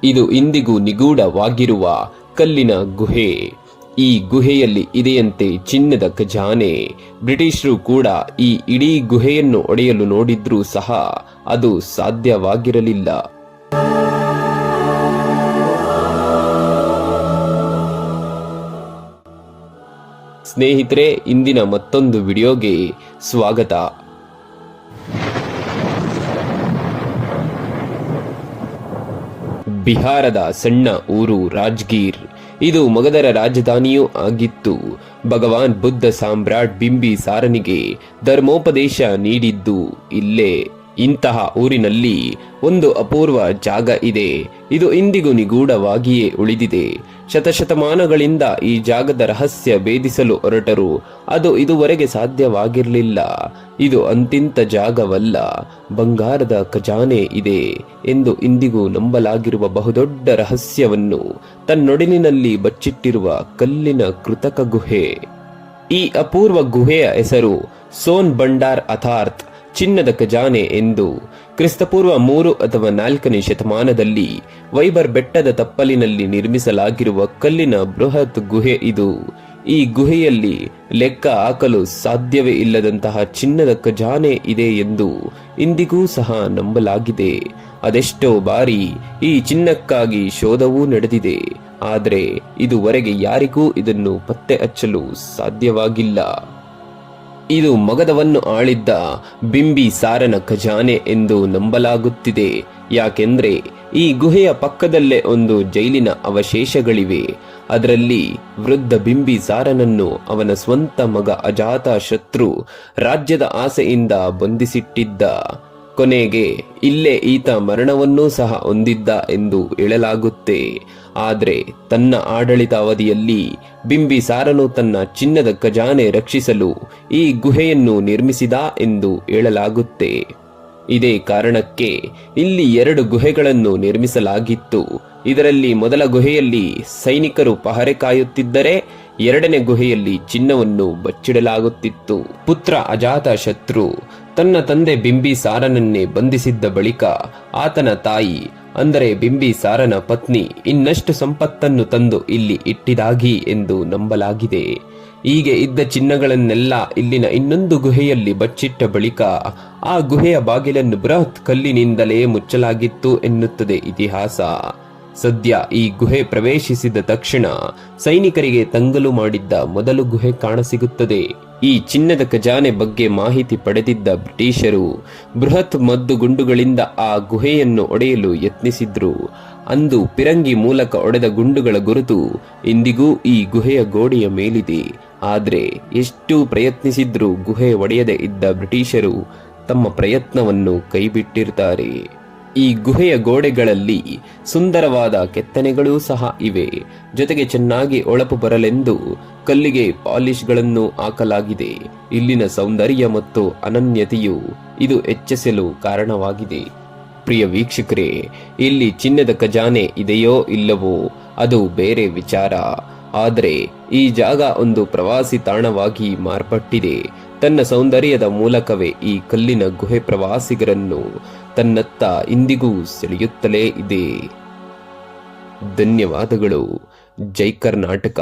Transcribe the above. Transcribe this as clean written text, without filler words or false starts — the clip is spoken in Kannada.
ಇದು ಇಂದಿಗೂ ನಿಗೂಢವಾಗಿರುವ ಕಲ್ಲಿನ ಗುಹೆ. ಈ ಗುಹೆಯಲ್ಲಿ ಇದೆಯಂತೆ ಚಿನ್ನದ ಖಜಾನೆ. ಬ್ರಿಟಿಷರು ಕೂಡ ಈ ಇಡೀ ಗುಹೆಯನ್ನು ಒಡೆಯಲು ನೋಡಿದ್ರೂ ಸಹ ಅದು ಸಾಧ್ಯವಾಗಿರಲಿಲ್ಲ. ಸ್ನೇಹಿತರೆ, ಇಂದಿನ ಮತ್ತೊಂದು ವಿಡಿಯೋಗೆ ಸ್ವಾಗತ. ಬಿಹಾರದ ಸಣ್ಣ ಊರು ರಾಜ್ಗೀರ್. ಇದು ಮಗಧರ ರಾಜಧಾನಿಯೂ ಆಗಿತ್ತು. ಭಗವಾನ್ ಬುದ್ಧ ಸಾಮ್ರಾಟ್ ಬಿಂಬಿಸಾರನಿಗೆ ಧರ್ಮೋಪದೇಶ ನೀಡಿದ್ದು ಇಲ್ಲೇ. ಇಂತಹ ಊರಿನಲ್ಲಿ ಒಂದು ಅಪೂರ್ವ ಜಾಗ ಇದೆ. ಇದು ಇಂದಿಗೂ ನಿಗೂಢವಾಗಿಯೇ ಉಳಿದಿದೆ. ಶತಶತಮಾನಗಳಿಂದ ಈ ಜಾಗದ ರಹಸ್ಯ ಭೇದಿಸಲು ಹೊರಟರು. ಅದು ಇದುವರೆಗೆ ಸಾಧ್ಯವಾಗಿರಲಿಲ್ಲ. ಇದು ಅಂತಿಂತ ಜಾಗವಲ್ಲ, ಬಂಗಾರದ ಖಜಾನೆ ಇದೆ ಎಂದು ಇಂದಿಗೂ ನಂಬಲಾಗಿರುವ ಬಹುದೊಡ್ಡ ರಹಸ್ಯವನ್ನು ತನ್ನೊಡಲಿನಲ್ಲಿ ಬಚ್ಚಿಟ್ಟಿರುವ ಕಲ್ಲಿನ ಕೃತಕ ಗುಹೆ. ಈ ಅಪೂರ್ವ ಗುಹೆಯ ಹೆಸರು ಸೋನ್ ಬಂಡಾರ್ ಅಥಾರ್ತ್ ಚಿನ್ನದ ಖಜಾನೆ ಎಂದು. ಕ್ರಿಸ್ತಪೂರ್ವ 3 ಅಥವಾ 4ನೇ ಶತಮಾನದಲ್ಲಿ ವೈಬರ್ ಬೆಟ್ಟದ ತಪ್ಪಲಿನಲ್ಲಿ ನಿರ್ಮಿಸಲಾಗಿರುವ ಕಲ್ಲಿನ ಬೃಹತ್ ಗುಹೆ ಇದು. ಈ ಗುಹೆಯಲ್ಲಿ ಲೆಕ್ಕ ಹಾಕಲು ಸಾಧ್ಯವೇ ಇಲ್ಲದಂತಹ ಚಿನ್ನದ ಖಜಾನೆ ಇದೆ ಎಂದು ಇಂದಿಗೂ ಸಹ ನಂಬಲಾಗಿದೆ. ಅದೆಷ್ಟೋ ಬಾರಿ ಈ ಚಿನ್ನಕ್ಕಾಗಿ ಶೋಧವೂ ನಡೆದಿದೆ. ಆದರೆ ಇದುವರೆಗೆ ಯಾರಿಗೂ ಇದನ್ನು ಪತ್ತೆ ಹಚ್ಚಲು ಸಾಧ್ಯವಾಗಿಲ್ಲ. ಇದು ಮಗಧವನ್ನು ಆಳಿದ್ದ ಬಿಂಬಿಸಾರನ ಖಜಾನೆ ಎಂದು ನಂಬಲಾಗುತ್ತಿದೆ. ಯಾಕೆಂದ್ರೆ ಈ ಗುಹೆಯ ಪಕ್ಕದಲ್ಲೇ ಒಂದು ಜೈಲಿನ ಅವಶೇಷಗಳಿವೆ. ಅದರಲ್ಲಿ ವೃದ್ಧ ಬಿಂಬಿಸಾರನನ್ನು ಅವನ ಸ್ವಂತ ಮಗ ಅಜಾತ ಶತ್ರು ರಾಜ್ಯದ ಆಸೆಯಿಂದ ಬಂಧಿಸಿಟ್ಟಿದ್ದ. ಕೊನೆಗೆ ಇಲ್ಲೇ ಈತ ಮರಣವನ್ನೂ ಸಹ ಹೊಂದಿದ್ದ ಎಂದು ಹೇಳಲಾಗುತ್ತೆ. ಆದರೆ ತನ್ನ ಆಡಳಿತಾವಧಿಯಲ್ಲಿ ಬಿಂಬಿಸಾರನು ತನ್ನ ಚಿನ್ನದ ಖಜಾನೆ ರಕ್ಷಿಸಲು ಈ ಗುಹೆಯನ್ನು ನಿರ್ಮಿಸಿದ ಎಂದು ಹೇಳಲಾಗುತ್ತೆ. ಇದೇ ಕಾರಣಕ್ಕೆ ಇಲ್ಲಿ 2 ಗುಹೆಗಳನ್ನು ನಿರ್ಮಿಸಲಾಗಿತ್ತು. ಇದರಲ್ಲಿ ಮೊದಲ ಗುಹೆಯಲ್ಲಿ ಸೈನಿಕರು ಪಹರೆ ಕಾಯುತ್ತಿದ್ದರೆ, 2ನೇ ಗುಹೆಯಲ್ಲಿ ಚಿನ್ನವನ್ನು ಬಚ್ಚಿಡಲಾಗುತ್ತಿತ್ತು. ಪುತ್ರ ಅಜಾತ ಶತ್ರು ತನ್ನ ತಂದೆ ಬಿಂಬಿಸಾರನನ್ನೇ ಬಂಧಿಸಿದ್ದ ಬಳಿಕ ಆತನ ತಾಯಿ ಅಂದರೆ ಬಿಂಬಿಸಾರನ ಪತ್ನಿ ಇನ್ನಷ್ಟು ಸಂಪತ್ತನ್ನು ತಂದು ಇಲ್ಲಿ ಇಟ್ಟಿದಾಗಿ ಎಂದು ನಂಬಲಾಗಿದೆ. ಹೀಗೆ ಇದ್ದ ಚಿನ್ನಗಳನ್ನೆಲ್ಲ ಇಲ್ಲಿನ ಇನ್ನೊಂದು ಗುಹೆಯಲ್ಲಿ ಬಚ್ಚಿಟ್ಟ ಬಳಿಕ ಆ ಗುಹೆಯ ಬಾಗಿಲನ್ನು ಬೃಹತ್ ಕಲ್ಲಿನಿಂದಲೇ ಮುಚ್ಚಲಾಗಿತ್ತು ಎನ್ನುತ್ತದೆ ಇತಿಹಾಸ. ಸದ್ಯ ಈ ಗುಹೆ ಪ್ರವೇಶಿಸಿದ ತಕ್ಷಣ ಸೈನಿಕರಿಗೆ ತಂಗಲು ಮಾಡಿದ್ದ ಮೊದಲು ಗುಹೆ ಕಾಣಸಿಗುತ್ತದೆ. ಈ ಚಿನ್ನದ ಖಜಾನೆ ಬಗ್ಗೆ ಮಾಹಿತಿ ಪಡೆದಿದ್ದ ಬ್ರಿಟಿಷರು ಬೃಹತ್ ಮದ್ದು ಗುಂಡುಗಳಿಂದ ಆ ಗುಹೆಯನ್ನು ಒಡೆಯಲು ಯತ್ನಿಸಿದ್ರು. ಅಂದು ಪಿರಂಗಿ ಮೂಲಕ ಒಡೆದ ಗುಂಡುಗಳ ಗುರುತು ಇಂದಿಗೂ ಈ ಗುಹೆಯ ಗೋಡೆಯ ಮೇಲಿದೆ. ಆದರೆ ಎಷ್ಟು ಪ್ರಯತ್ನಿಸಿದ್ರೂ ಗುಹೆ ಒಡೆಯದೆ ಇದ್ದ ಬ್ರಿಟಿಷರು ತಮ್ಮ ಪ್ರಯತ್ನವನ್ನು ಕೈಬಿಟ್ಟಿರ್ತಾರೆ. ಈ ಗುಹೆಯ ಗೋಡೆಗಳಲ್ಲಿ ಸುಂದರವಾದ ಕೆತ್ತನೆಗಳೂ ಸಹ ಇವೆ. ಜೊತೆಗೆ ಚೆನ್ನಾಗಿ ಹೊಳಪು ಬರಲೆಂದು ಕಲ್ಲಿಗೆ ಪಾಲಿಷ್ಗಳನ್ನು ಹಾಕಲಾಗಿದೆ. ಇಲ್ಲಿನ ಸೌಂದರ್ಯ ಮತ್ತು ಅನನ್ಯತೆಯು ಇದು ಹೆಚ್ಚಿಸಲು ಕಾರಣವಾಗಿದೆ. ಪ್ರಿಯ ವೀಕ್ಷಕರೇ, ಇಲ್ಲಿ ಚಿನ್ನದ ಖಜಾನೆ ಇದೆಯೋ ಇಲ್ಲವೋ ಅದು ಬೇರೆ ವಿಚಾರ. ಆದರೆ ಈ ಜಾಗ ಒಂದು ಪ್ರವಾಸಿ ತಾಣವಾಗಿ ಮಾರ್ಪಟ್ಟಿದೆ. ತನ್ನ ಸೌಂದರ್ಯದ ಮೂಲಕವೇ ಈ ಕಲ್ಲಿನ ಗುಹೆ ಪ್ರವಾಸಿಗರನ್ನು ತನ್ನತ್ತ ಇಂದಿಗೂ ಸೆಳೆಯುತ್ತಲೇ ಇದೆ. ಧನ್ಯವಾದಗಳು. ಜೈ ಕರ್ನಾಟಕ.